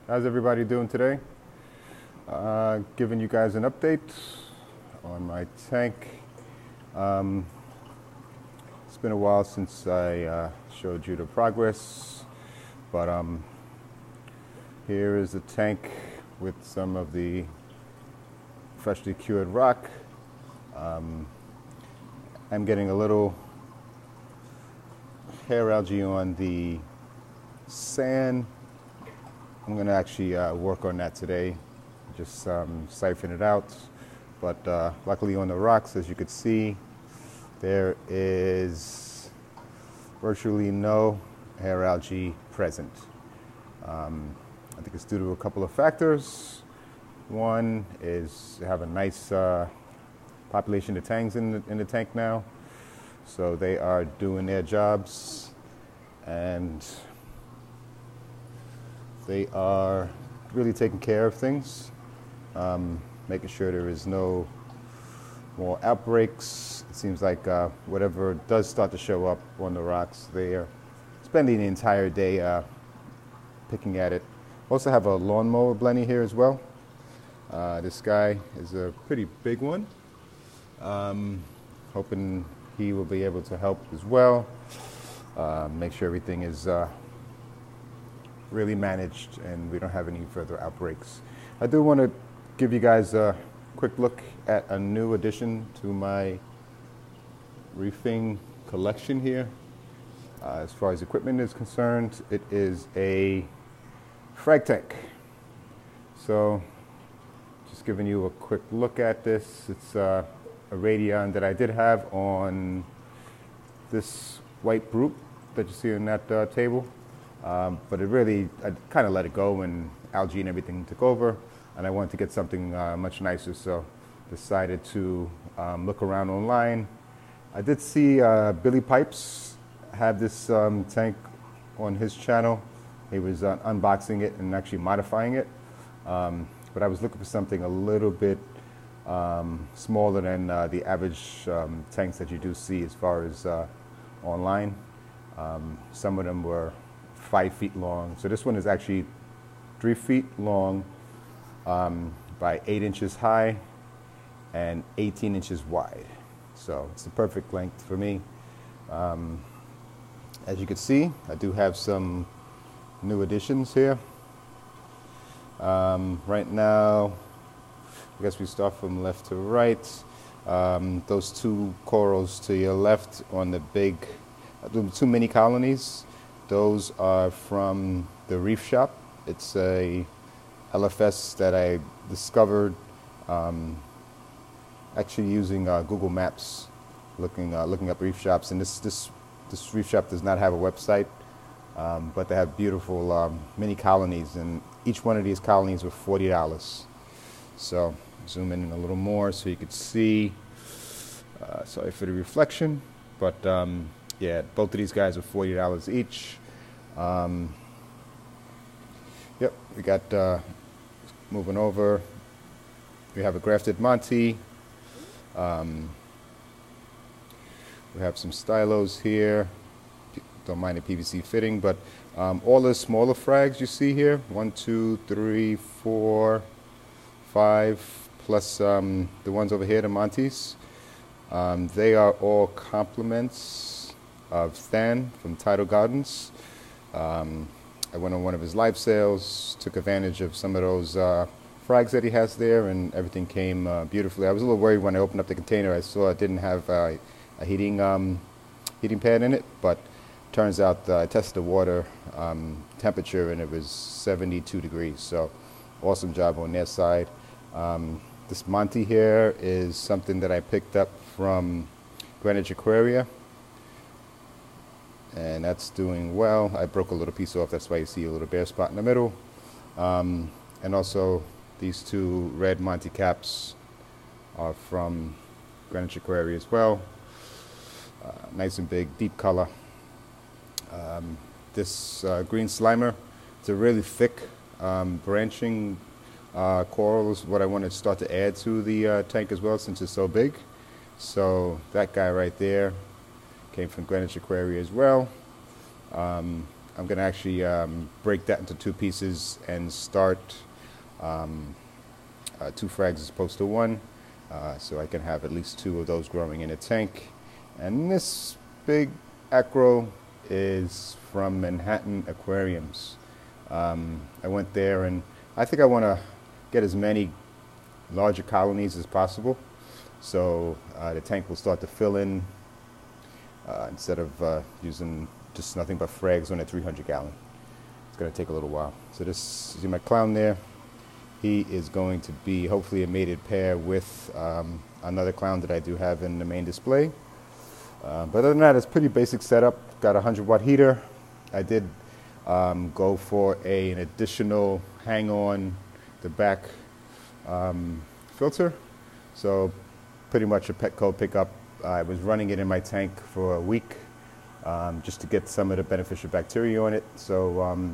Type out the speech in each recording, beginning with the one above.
How's everybody doing today? Giving you guys an update on my tank. Um, it's been a while since I showed you the progress, but here is the tank with some of the freshly cured rock. I'm getting a little hair algae on the sand. I'm going to actually work on that today, just siphon it out. But luckily on the rocks, as you could see, there is virtually no hair algae present. I think it's due to a couple of factors. One is to have a nice population of tangs in the tank now. So they are doing their jobs, and they are really taking care of things, making sure there is no more outbreaks. It seems like whatever does start to show up on the rocks, they are spending the entire day picking at it. Also have a lawnmower blenny here as well. This guy is a pretty big one. Hoping he will be able to help as well. Make sure everything is really managed and we don't have any further outbreaks. I do want to give you guys a quick look at a new addition to my reefing collection here. As far as equipment is concerned, it is a frag tank. So just giving you a quick look at this. It's a radion that I did have on this white brute that you see on that table. But it really, I kind of let it go when algae and everything took over, and I wanted to get something much nicer, so decided to look around online. I did see Billy Pipes have this tank on his channel. He was unboxing it and actually modifying it, but I was looking for something a little bit smaller than the average tanks that you do see as far as online. Some of them were 5 feet long. So this one is actually 3 feet long by 8 inches high and 18 inches wide. So it's the perfect length for me. As you can see, I do have some new additions here. Right now, I guess we start from left to right. Those two corals to your left on the big, the two mini colonies, those are from the Reef Shop. It's a LFS that I discovered actually using Google Maps, looking up reef shops. And this reef shop does not have a website, but they have beautiful mini colonies, and each one of these colonies were $40. So zoom in a little more so you could see. Sorry for the reflection, but yeah, both of these guys are $40 each. Yep, we got, moving over, we have a grafted Monty. We have some stylos here. Don't mind the PVC fitting, but all the smaller frags you see here, 1, 2, 3, 4, 5, plus the ones over here, the Monties. They are all complements of Stan from Tidal Gardens. I went on one of his live sales, took advantage of some of those frags that he has there, and everything came beautifully. I was a little worried when I opened up the container. I saw it didn't have a heating pad in it, but turns out I tested the water temperature and it was 72 degrees. So awesome job on their side. This Monty here is something that I picked up from Greenwich Aquaria, and that's doing well. I broke a little piece off, that's why you see a little bare spot in the middle. And also these two red Monty caps are from Greenwich Aquaria as well. Nice and big, deep color. This green slimer, it's a really thick branching coral is what I want to start to add to the tank as well, since it's so big. So that guy right there came from Greenwich Aquaria as well. I'm going to actually break that into two pieces and start 2 frags as opposed to 1, so I can have at least 2 of those growing in a tank. And this big acro is from Manhattan Aquariums. I went there, and I think I want to get as many larger colonies as possible, so the tank will start to fill in instead of using just nothing but frags on a 300 gallon. It's going to take a little while. So this, see my clown there, he is going to be hopefully a mated pair with another clown that I do have in the main display. But other than that, it's pretty basic setup. Got a 100-watt heater. I did go for an additional hang-on the back filter. So pretty much a Petco pickup. I was running it in my tank for a week just to get some of the beneficial bacteria on it. So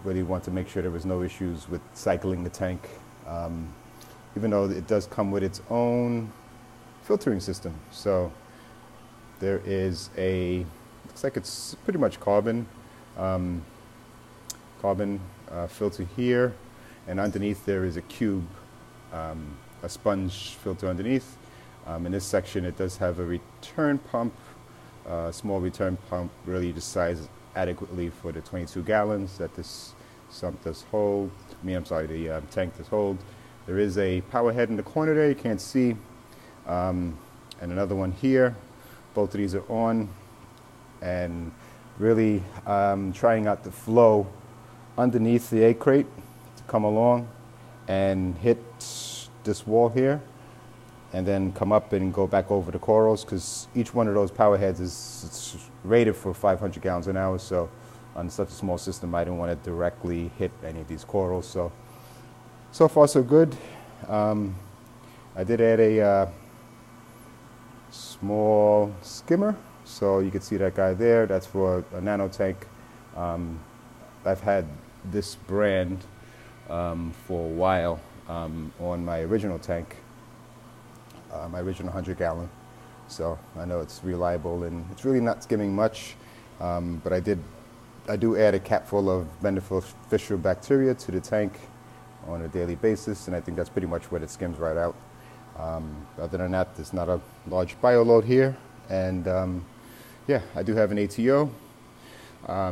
really want to make sure there was no issues with cycling the tank, even though it does come with its own filtering system. So there is a, looks like it's pretty much carbon filter here, and underneath there is a cube, a sponge filter underneath. In this section it does have a return pump, small return pump, really just sized adequately for the 22 gallons that this sump does hold. The tank does hold. There is a power head in the corner there you can't see, and another one here. Both of these are on, and really trying out the flow underneath the egg crate to come along and hit this wall here, and then come up and go back over the corals, because each one of those power heads is rated for 500 gallons an hour. So on such a small system, I didn't want to directly hit any of these corals. So far so good. I did add a small skimmer, so you can see that guy there. That's for a nano tank. I've had this brand for a while on my original tank, my original 100 gallon. So I know it's reliable, and it's really not skimming much, but I do add a cap full of beneficial bacteria to the tank on a daily basis, and I think that's pretty much what it skims right out. Other than that, there's not a large bioload here, and yeah, I do have an ATO.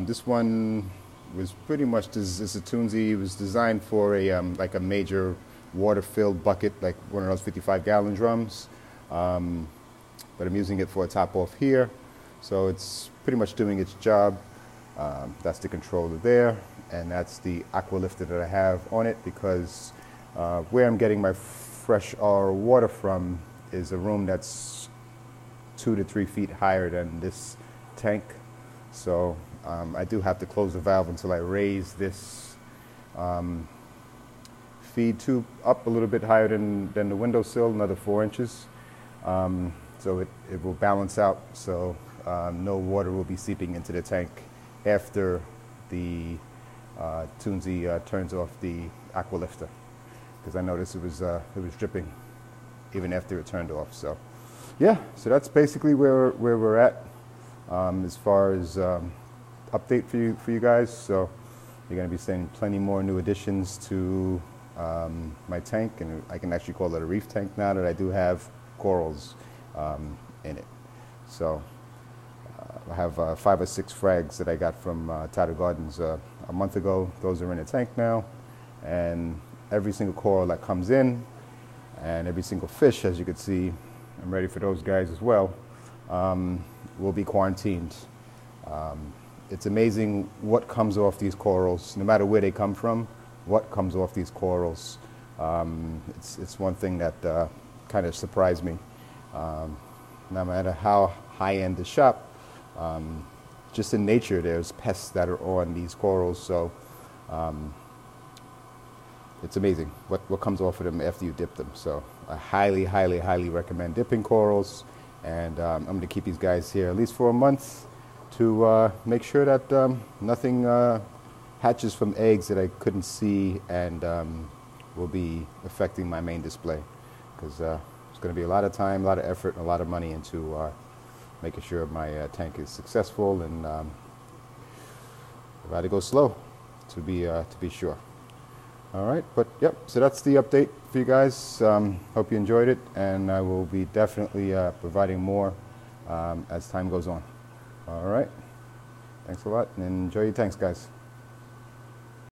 This one was pretty much this is a Toonsy. It was designed for a like a major water-filled bucket, like one of those 55-gallon drums. But I'm using it for a top off here, so it's pretty much doing its job. That's the controller there, and that's the aqua lifter that I have on it, because where I'm getting my fresh water from is a room that's 2 to 3 feet higher than this tank. So I do have to close the valve until I raise this feed tube up a little bit higher than the windowsill, another 4 inches. So it will balance out, so no water will be seeping into the tank after the Toonsy turns off the aqua lifter, because I noticed it was dripping even after it turned off. So yeah, so that's basically where we're at as far as update for you guys. So you're going to be seeing plenty more new additions to my tank, and I can actually call it a reef tank now that I do have corals in it. So I have 5 or 6 frags that I got from Tata Gardens a month ago. Those are in the tank now, and every single coral that comes in and every single fish, as you can see, I'm ready for those guys as well, will be quarantined. It's amazing what comes off these corals, no matter where they come from, what comes off these corals. It's one thing that kind of surprised me. No matter how high-end the shop, just in nature, there's pests that are on these corals. So it's amazing what comes off of them after you dip them. So I highly, highly, highly recommend dipping corals, and I'm going to keep these guys here at least for a month to make sure that nothing hatches from eggs that I couldn't see and will be affecting my main display, because it's going to be a lot of time, a lot of effort, and a lot of money into making sure my tank is successful and I've had to go slow to be sure. All right, but yep, so that's the update for you guys. Hope you enjoyed it, and I will be definitely providing more as time goes on. All right, thanks a lot, and enjoy your tanks, guys.